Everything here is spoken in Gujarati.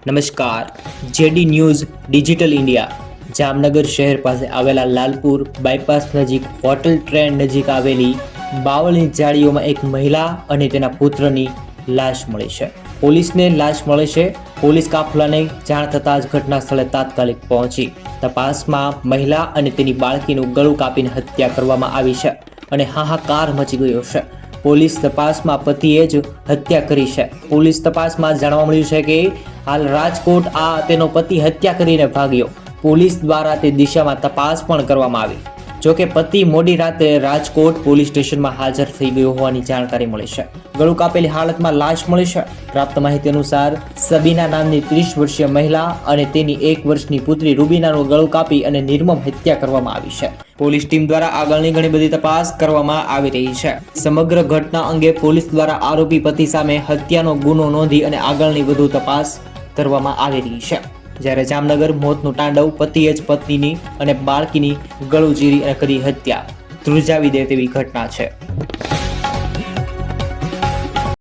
નમસ્કાર, JD news digital India Jamnagar શહેર પાસે આવેલા લાલપુર બાયપાસ નજીક હોટલ ટ્રેન નજીક આવેલી બાવળની જાળીઓમાં એક મહિલા અને તેના પુત્રની લાશ મળી છે. પોલીસને લાશ મળે છે. પોલીસ કાફલાને જાણ થતાં જ ઘટના સ્થળે તાત્કાલિક પહોંચી તપાસમાં મહિલા અને તેની બાળકીનું ગળું કાપીને હત્યા કરવામાં આવી છે અને હાહાકાર મચી ગયો છે. પોલીસ તપાસમાં પતિએ જ હત્યા કરી છે. પોલીસ તપાસમાં જાણવા મળ્યું છે કે હાલ રાજકોટ તેનો પતિ હત્યા કરીને ભાગ્યો. પોલીસ દ્વારા તે દિશામાં તપાસ પણ કરવામાં આવી. જોકે પતિ મોડી રાતે રાજકોટ પોલીસ સ્ટેશનમાં હાજર થઈ ગયો હોવાની જાણકારી મળી છે. ગળું કાપેલી હાલતમાં લાશ મળી છે. પ્રાપ્ત માહિતી અનુસાર સબીના નામની 30 વર્ષીય મહિલા અને તેની 1 વર્ષની પુત્રી રૂબીનાનું ગળું કાપી અને નિર્મમ હત્યા કરવામાં આવી છે. પોલીસ ટીમ દ્વારા આગળની ઘણી બધી તપાસ કરવામાં આવી રહી છે. સમગ્ર ઘટના અંગે પોલીસ દ્વારા આરોપી પતિ સામે હત્યાનો ગુનો નોંધી અને આગળની વધુ તપાસ કરવામાં આવી રહી છે. જ્યારે જામનગર મોતનું તાંડવ, પતિએ જ પત્નીની અને બાળકીની ગળું ચીરી અને કરી હત્યા ધ્રુજાવી દે તેવી ઘટના છે.